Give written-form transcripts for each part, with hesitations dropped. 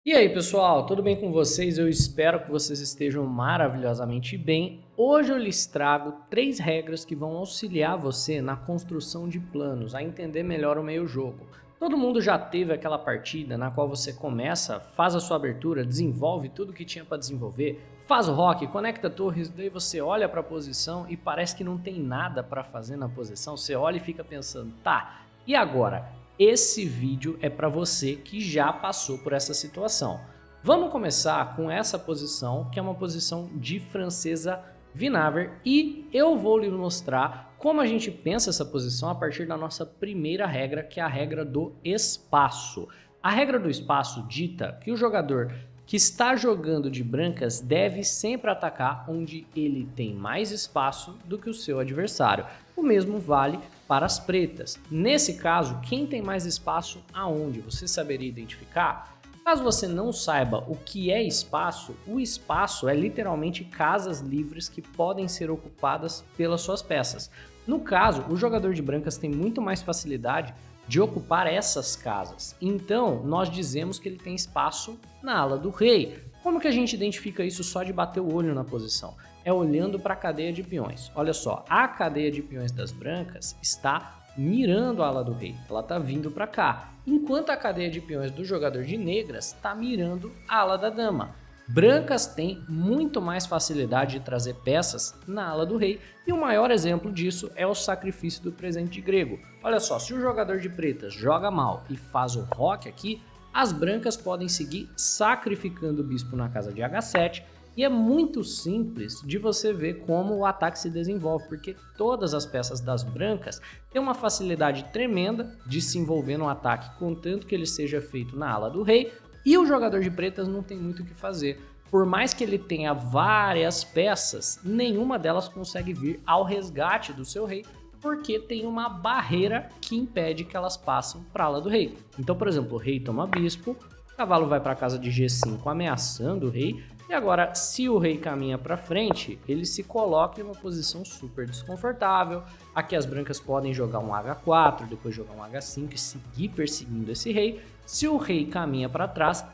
E aí, pessoal, tudo bem com vocês? Eu espero que vocês estejam maravilhosamente bem. Hoje eu lhes trago 3 regras que vão auxiliar você na construção de planos, a entender melhor o meio-jogo. Todo mundo já teve aquela partida na qual você começa, faz a sua abertura, desenvolve tudo que tinha para desenvolver, faz o rock, conecta torres, daí você olha para a posição e parece que não tem nada para fazer na posição. Você olha e fica pensando, tá, e agora? Esse vídeo é para você que já passou por essa situação. Vamos começar com essa posição, que é uma posição de francesa Vinaver, e eu vou lhe mostrar como a gente pensa essa posição a partir da nossa primeira regra, que é a regra do espaço. A regra do espaço dita que o jogador que está jogando de brancas deve sempre atacar onde ele tem mais espaço do que o seu adversário. O mesmo vale para as pretas. Nesse caso, quem tem mais espaço aonde? Você saberia identificar? Caso você não saiba o que é espaço, o espaço é literalmente casas livres que podem ser ocupadas pelas suas peças. No caso, o jogador de brancas tem muito mais facilidade de ocupar essas casas. Então, nós dizemos que ele tem espaço na ala do rei. Como que a gente identifica isso só de bater o olho na posição? É olhando para a cadeia de peões. Olha só, a cadeia de peões das brancas está mirando a ala do rei. Ela está vindo para cá. Enquanto a cadeia de peões do jogador de negras está mirando a ala da dama. Brancas têm muito mais facilidade de trazer peças na ala do rei, e o maior exemplo disso é o sacrifício do presente grego. Olha só, se o jogador de pretas joga mal e faz o roque aqui, as brancas podem seguir sacrificando o bispo na casa de H7, e é muito simples de você ver como o ataque se desenvolve, porque todas as peças das brancas têm uma facilidade tremenda de se envolver no ataque, contanto que ele seja feito na ala do rei. E o jogador de pretas não tem muito o que fazer. Por mais que ele tenha várias peças, nenhuma delas consegue vir ao resgate do seu rei, porque tem uma barreira que impede que elas passem para a ala do rei. Então, por exemplo, o rei toma bispo, o cavalo vai para a casa de G5 ameaçando o rei, e agora, se o rei caminha para frente, ele se coloca em uma posição super desconfortável. Aqui as brancas podem jogar um H4, depois jogar um H5 e seguir perseguindo esse rei. Se o rei caminha para trás,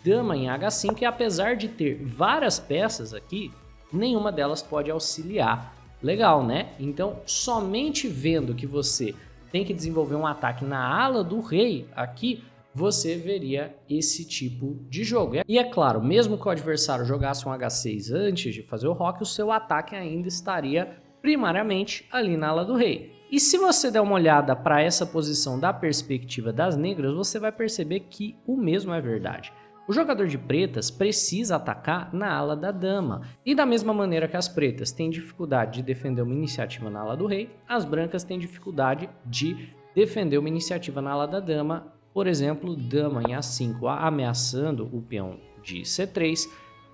dama em H5, e apesar de ter várias peças aqui, nenhuma delas pode auxiliar. Legal, né? Então, somente vendo que você tem que desenvolver um ataque na ala do rei aqui, você veria esse tipo de jogo. E é claro, mesmo que o adversário jogasse um H6 antes de fazer o roque, o seu ataque ainda estaria primariamente ali na ala do rei. E se você der uma olhada para essa posição da perspectiva das negras, você vai perceber que o mesmo é verdade. O jogador de pretas precisa atacar na ala da dama. E da mesma maneira que as pretas têm dificuldade de defender uma iniciativa na ala do rei, as brancas têm dificuldade de defender uma iniciativa na ala da dama. Por exemplo, dama em A5 ameaçando o peão de C3,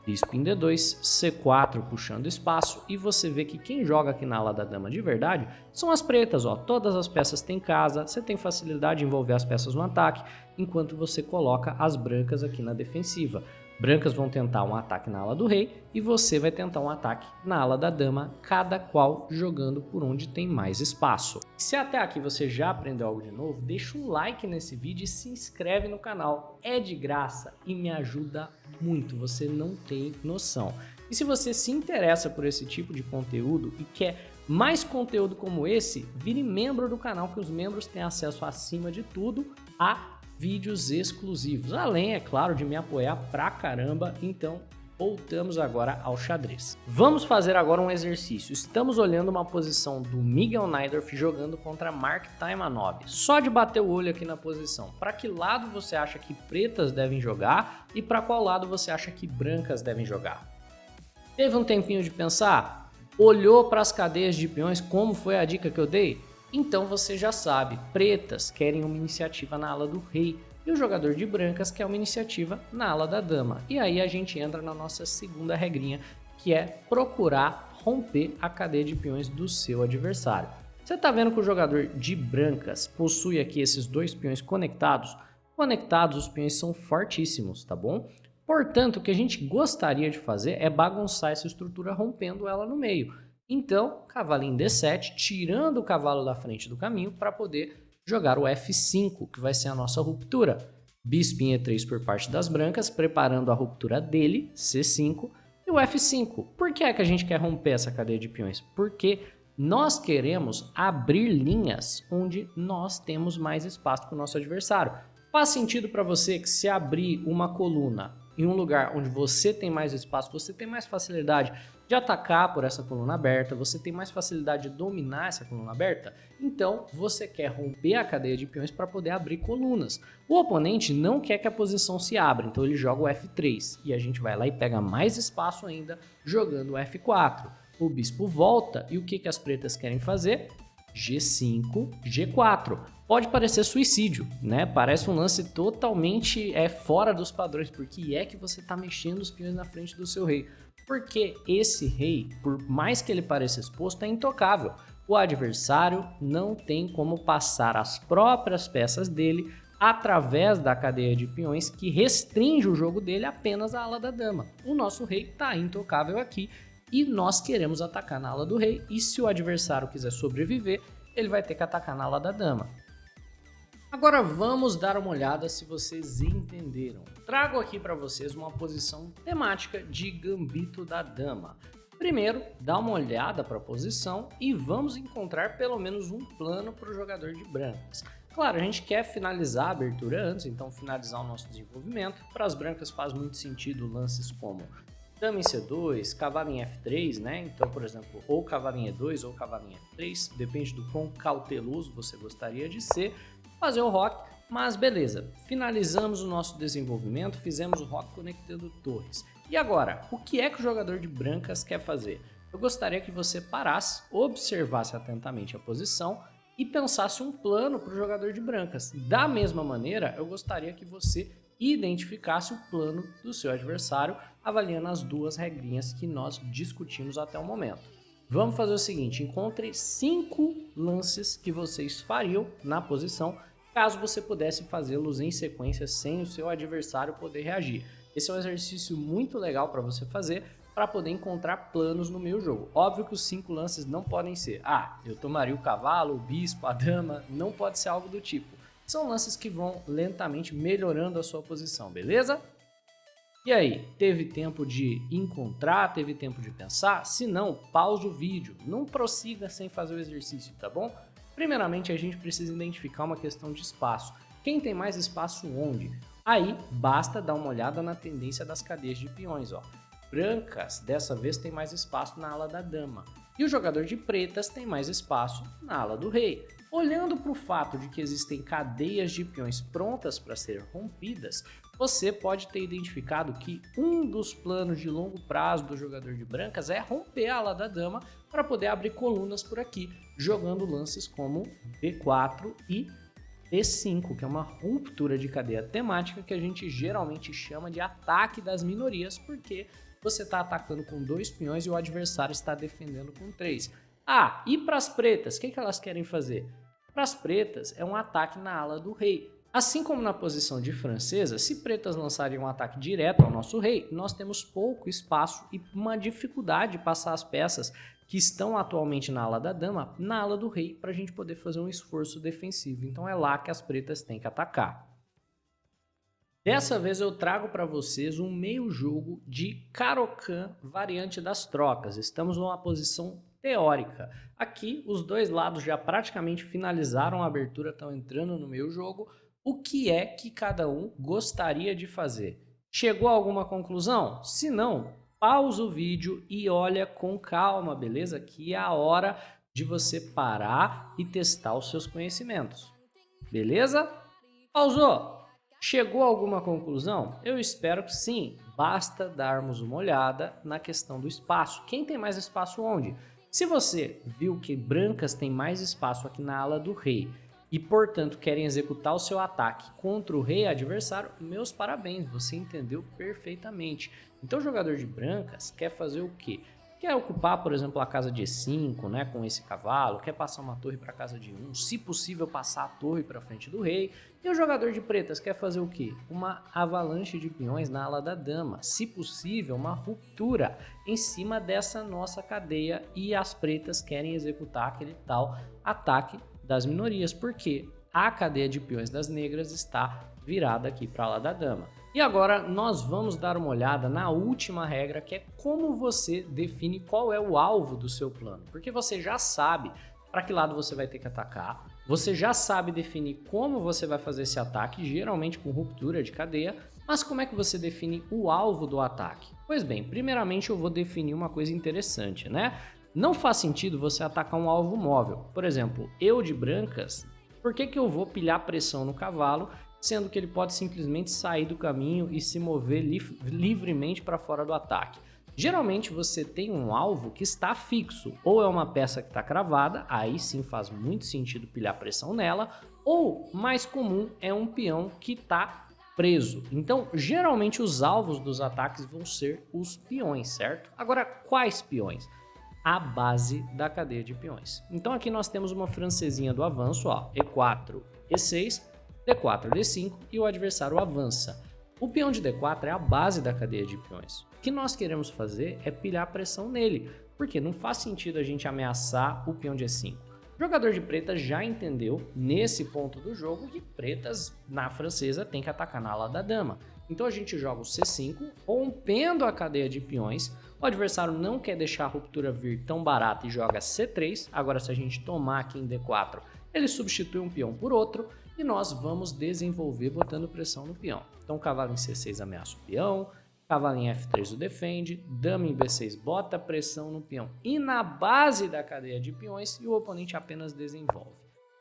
bispo em D2, C4 puxando espaço, e você vê que quem joga aqui na ala da dama de verdade são as pretas, ó. Todas as peças têm casa, você tem facilidade de envolver as peças no ataque, enquanto você coloca as brancas aqui na defensiva. Brancas vão tentar um ataque na ala do rei e você vai tentar um ataque na ala da dama, cada qual jogando por onde tem mais espaço. Se até aqui você já aprendeu algo de novo, deixa um like nesse vídeo e se inscreve no canal. É de graça e me ajuda muito, você não tem noção. E se você se interessa por esse tipo de conteúdo e quer mais conteúdo como esse, vire membro do canal, que os membros têm acesso, acima de tudo, a vídeos exclusivos, além, é claro, de me apoiar pra caramba. Então voltamos agora ao xadrez. Vamos fazer agora um exercício. Estamos olhando uma posição do Miguel Najdorf jogando contra Mark Taimanov. Só de bater o olho aqui na posição, para que lado você acha que pretas devem jogar e para qual lado você acha que brancas devem jogar? Teve um tempinho de pensar? Olhou para as cadeias de peões, como foi a dica que eu dei? Então você já sabe, pretas querem uma iniciativa na ala do rei e o jogador de brancas quer uma iniciativa na ala da dama. E aí a gente entra na nossa segunda regrinha, que é procurar romper a cadeia de peões do seu adversário. Você está vendo que o jogador de brancas possui aqui esses dois peões conectados? Conectados, os peões são fortíssimos, tá bom? Portanto, o que a gente gostaria de fazer é bagunçar essa estrutura rompendo ela no meio. Então, cavalinho D7, tirando o cavalo da frente do caminho para poder jogar o F5, que vai ser a nossa ruptura. bispo em E3 por parte das brancas, preparando a ruptura dele, C5, e o F5. Por que é que a gente quer romper essa cadeia de peões? Porque nós queremos abrir linhas onde nós temos mais espaço que o nosso adversário. Faz sentido para você que se abrir uma coluna em um lugar onde você tem mais espaço, você tem mais facilidade de atacar por essa coluna aberta, você tem mais facilidade de dominar essa coluna aberta, então você quer romper a cadeia de peões para poder abrir colunas. O oponente não quer que a posição se abra, então ele joga o F3 e a gente vai lá e pega mais espaço ainda jogando o F4. O bispo volta e o que as pretas querem fazer? G5, G4. Pode parecer suicídio, né? Parece um lance totalmente fora dos padrões. Por que é que você está mexendo os peões na frente do seu rei? Porque esse rei, por mais que ele pareça exposto, é intocável. O adversário não tem como passar as próprias peças dele através da cadeia de peões que restringe o jogo dele apenas à ala da dama. O nosso rei está intocável aqui e nós queremos atacar na ala do rei, e se o adversário quiser sobreviver, ele vai ter que atacar na ala da dama. Agora vamos dar uma olhada se vocês entenderam. Trago aqui para vocês uma posição temática de gambito da dama. Primeiro, dá uma olhada para a posição e vamos encontrar pelo menos um plano para o jogador de brancas. Claro, a gente quer finalizar a abertura antes, então finalizar o nosso desenvolvimento. Para as brancas faz muito sentido lances como dama em C2, cavalo em F3, né? Então, por exemplo, ou cavalo em E2 ou cavalo em F3, depende do quão cauteloso você gostaria de ser, fazer o roque, mas beleza, finalizamos o nosso desenvolvimento, fizemos o roque conectando torres. E agora, o que é que o jogador de brancas quer fazer? Eu gostaria que você parasse, observasse atentamente a posição e pensasse um plano para o jogador de brancas. Da mesma maneira, eu gostaria que você identificasse o plano do seu adversário, avaliando as duas regrinhas que nós discutimos até o momento. Vamos fazer o seguinte, encontre 5 lances que vocês fariam na posição, caso você pudesse fazê-los em sequência sem o seu adversário poder reagir. Esse é um exercício muito legal para você fazer, para poder encontrar planos no meio jogo. Óbvio que os 5 lances não podem ser, eu tomaria o cavalo, o bispo, a dama, não pode ser algo do tipo. São lances que vão lentamente melhorando a sua posição, beleza? E aí, teve tempo de encontrar, teve tempo de pensar? Se não, pausa o vídeo, não prossiga sem fazer o exercício, tá bom? Primeiramente, a gente precisa identificar uma questão de espaço. Quem tem mais espaço onde? Aí, basta dar uma olhada na tendência das cadeias de peões, ó. Brancas, dessa vez, tem mais espaço na ala da dama. E o jogador de pretas tem mais espaço na ala do rei. Olhando para o fato de que existem cadeias de peões prontas para ser rompidas, você pode ter identificado que um dos planos de longo prazo do jogador de brancas é romper a ala da dama para poder abrir colunas por aqui, jogando lances como B4 e E5, que é uma ruptura de cadeia temática que a gente geralmente chama de ataque das minorias, porque você está atacando com 2 peões e o adversário está defendendo com 3. E para as pretas, o que elas querem fazer? Para as pretas é um ataque na ala do rei. Assim como na posição de francesa, se pretas lançarem um ataque direto ao nosso rei, nós temos pouco espaço e uma dificuldade de passar as peças que estão atualmente na ala da dama, na ala do rei, para a gente poder fazer um esforço defensivo. Então é lá que as pretas têm que atacar. Dessa vez eu trago para vocês um meio jogo de Caro-Kann variante das trocas. Estamos numa posição teórica. Aqui os dois lados já praticamente finalizaram a abertura, estão entrando no meio jogo. O que é que cada um gostaria de fazer? Chegou a alguma conclusão? Se não, pausa o vídeo e olha com calma, beleza? Que é a hora de você parar e testar os seus conhecimentos. Beleza? Pausou? Chegou a alguma conclusão? Eu espero que sim. Basta darmos uma olhada na questão do espaço. Quem tem mais espaço onde? Se você viu que brancas têm mais espaço aqui na ala do rei e, portanto, querem executar o seu ataque contra o rei adversário, meus parabéns, você entendeu perfeitamente. Então o jogador de brancas quer fazer o quê? Quer ocupar, por exemplo, a casa de E5, né, com esse cavalo, quer passar uma torre para a casa de 1, se possível passar a torre para frente do rei. E o jogador de pretas quer fazer o quê? Uma avalanche de peões na ala da dama, se possível, uma ruptura em cima dessa nossa cadeia, e as pretas querem executar aquele tal ataque das minorias. Por quê? a cadeia de peões das negras está virada aqui para a ala da dama. E agora nós vamos dar uma olhada na última regra, que é como você define qual é o alvo do seu plano. Porque você já sabe para que lado você vai ter que atacar, você já sabe definir como você vai fazer esse ataque, geralmente com ruptura de cadeia, mas como é que você define o alvo do ataque? Pois bem, primeiramente eu vou definir uma coisa interessante, né? Não faz sentido você atacar um alvo móvel. Por exemplo, eu de brancas, por que eu vou pilhar pressão no cavalo, sendo que ele pode simplesmente sair do caminho e se mover livremente para fora do ataque? Geralmente você tem um alvo que está fixo, ou é uma peça que está cravada, aí sim faz muito sentido pilhar pressão nela, ou mais comum é um peão que está preso. Então geralmente os alvos dos ataques vão ser os peões, certo? Agora quais peões? A base da cadeia de peões. Então aqui nós temos uma francesinha do avanço, ó, E4, E6, D4, D5 e o adversário avança. O peão de D4 é a base da cadeia de peões. O que nós queremos fazer é pilhar pressão nele, porque não faz sentido a gente ameaçar o peão de E5. O jogador de pretas já entendeu, nesse ponto do jogo, que pretas na francesa tem que atacar na ala da dama. Então a gente joga o C5, rompendo a cadeia de peões. O adversário não quer deixar a ruptura vir tão barata e joga C3. Agora se a gente tomar aqui em D4, ele substitui um peão por outro. E nós vamos desenvolver botando pressão no peão. Então cavalo em C6 ameaça o peão, cavalo em F3 o defende, dama em B6 bota pressão no peão e na base da cadeia de peões e o oponente apenas desenvolve.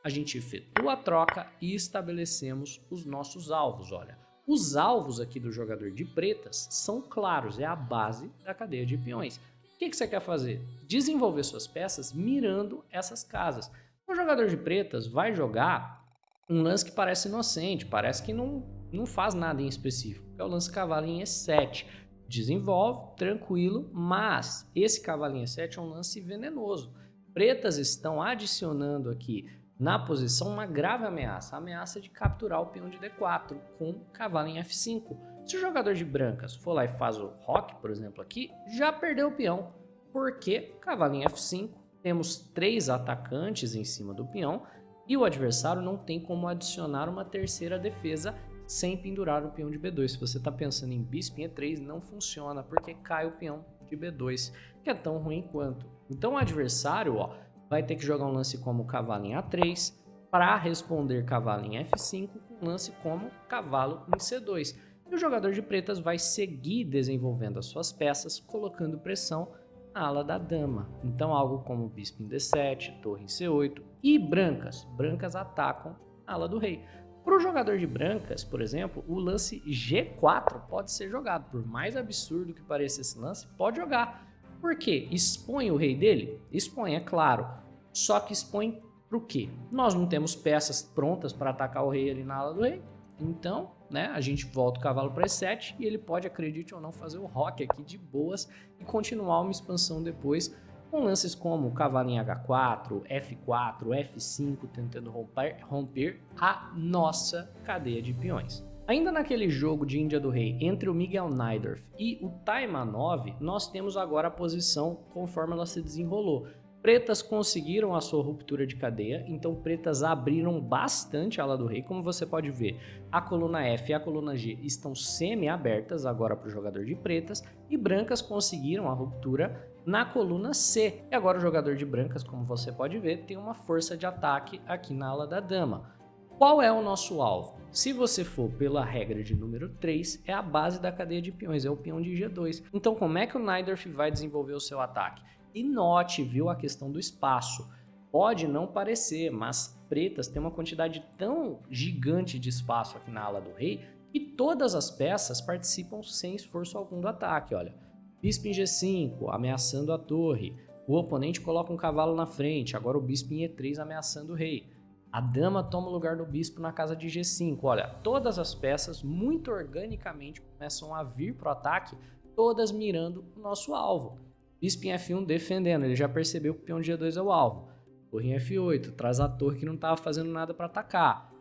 A gente efetua a troca e estabelecemos os nossos alvos, olha. Os alvos aqui do jogador de pretas são claros, é a base da cadeia de peões. O que você quer fazer? Desenvolver suas peças mirando essas casas. O jogador de pretas vai jogar um lance que parece inocente, parece que não faz nada em específico, que é o lance cavalo em E7. Desenvolve, tranquilo, mas esse cavalo em E7 é um lance venenoso. Pretas estão adicionando aqui na posição uma grave ameaça, a ameaça de capturar o peão de D4 com cavalo em F5. Se o jogador de brancas for lá e faz o roque, por exemplo aqui, já perdeu o peão, porque cavalo em F5, temos 3 atacantes em cima do peão, e o adversário não tem como adicionar uma terceira defesa sem pendurar o peão de B2. Se você está pensando em bispo em E3, não funciona, porque cai o peão de B2, que é tão ruim quanto. Então o adversário vai ter que jogar um lance como cavalo em A3 para responder cavalo em F5 com um lance como cavalo em C2. E o jogador de pretas vai seguir desenvolvendo as suas peças, colocando pressão na ala da dama. Então algo como bispo em D7, torre em C8 e brancas atacam a ala do rei. Para o jogador de brancas, por exemplo, o lance G4 pode ser jogado. Por mais absurdo que pareça esse lance, pode jogar. Por quê? Expõe o rei dele? Expõe, é claro. Só que expõe para o quê? Nós não temos peças prontas para atacar o rei ali na ala do rei. Então, né, a gente volta o cavalo para E7 e ele pode, acredite ou não, fazer o roque aqui de boas e continuar uma expansão depois com lances como cavalo em H4, F4, F5, tentando romper a nossa cadeia de peões. Ainda naquele jogo de Índia do Rei entre o Miguel Najdorf e o Taimanov, nós temos agora a posição conforme ela se desenrolou. Pretas conseguiram a sua ruptura de cadeia, então pretas abriram bastante a ala do rei. Como você pode ver, a coluna F e a coluna G estão semi-abertas agora para o jogador de pretas e brancas conseguiram a ruptura na coluna C. E agora o jogador de brancas, como você pode ver, tem uma força de ataque aqui na ala da dama. Qual é o nosso alvo? Se você for pela regra de número 3, é a base da cadeia de peões, é o peão de G2. Então como é que o Najdorf vai desenvolver o seu ataque? E note, viu, a questão do espaço. Pode não parecer, mas pretas têm uma quantidade tão gigante de espaço aqui na ala do rei que todas as peças participam sem esforço algum do ataque. Olha, bispo em G5, ameaçando a torre. O oponente coloca um cavalo na frente, agora o bispo em E3 ameaçando o rei. A dama toma o lugar do bispo na casa de G5. Olha, todas as peças muito organicamente começam a vir para o ataque, todas mirando o nosso alvo. Bispo em F1 defendendo, ele já percebeu que o peão de G2 é o alvo. Torre em F8, traz a torre que não estava fazendo nada para atacar.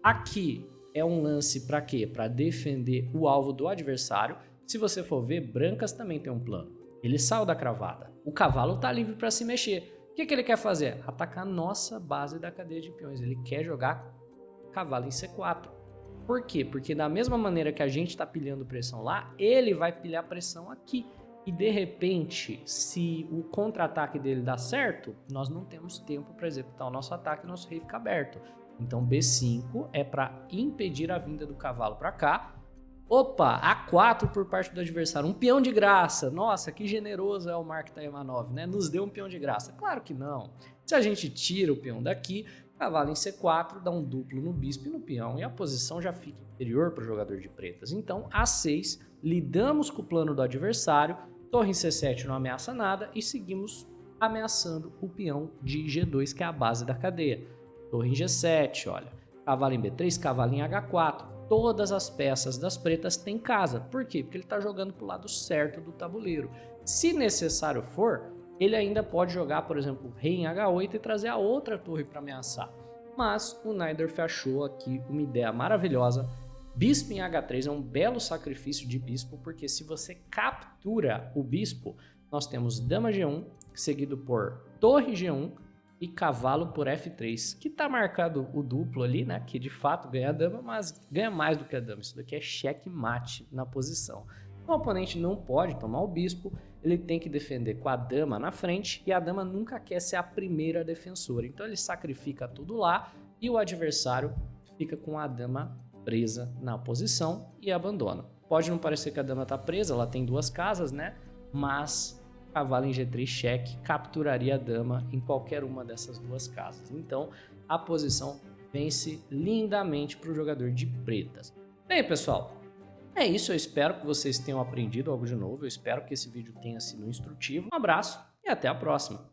Aqui é um lance para quê? Para defender o alvo do adversário. Se você for ver, brancas também tem um plano. Ele saiu da cravada. O cavalo está livre para se mexer. O que ele quer fazer? Atacar a nossa base da cadeia de peões. Ele quer jogar cavalo em C4. Por quê? Porque da mesma maneira que a gente está pilhando pressão lá, ele vai pilhar pressão aqui. E de repente, se o contra-ataque dele dá certo, nós não temos tempo para executar o nosso ataque e nosso rei fica aberto. Então B5 é para impedir a vinda do cavalo para cá. Opa, A4 por parte do adversário, um peão de graça. Nossa, que generoso é o Mark Taimanov, né? Nos deu um peão de graça. Claro que não. Se a gente tira o peão daqui, cavalo em C4 dá um duplo no bispo e no peão e a posição já fica inferior para o jogador de pretas. Então, A6, lidamos com o plano do adversário, torre em C7 não ameaça nada e seguimos ameaçando o peão de G2, que é a base da cadeia. Torre em G7, olha, cavalo em B3, cavalo em H4, todas as peças das pretas têm casa. Por quê? Porque ele está jogando para o lado certo do tabuleiro. Se necessário for, ele ainda pode jogar, por exemplo, rei em H8 e trazer a outra torre para ameaçar. Mas o Najdorf achou aqui uma ideia maravilhosa. Bispo em H3 é um belo sacrifício de bispo, porque se você captura o bispo, nós temos dama G1, seguido por torre G1 e cavalo por F3, que está marcado o duplo ali, né? Que de fato ganha a dama, mas ganha mais do que a dama. Isso daqui é checkmate na posição. O oponente não pode tomar o bispo, ele tem que defender com a dama na frente e a dama nunca quer ser a primeira defensora. Então ele sacrifica tudo lá e o adversário fica com a dama presa na posição e abandona. Pode não parecer que a dama está presa, ela tem duas casas, né? Mas cavalo em G3 cheque capturaria a dama em qualquer uma dessas duas casas. Então a posição vence lindamente para o jogador de pretas. Bem, pessoal, é isso. Eu espero que vocês tenham aprendido algo de novo. Eu espero que esse vídeo tenha sido instrutivo. Um abraço e até a próxima.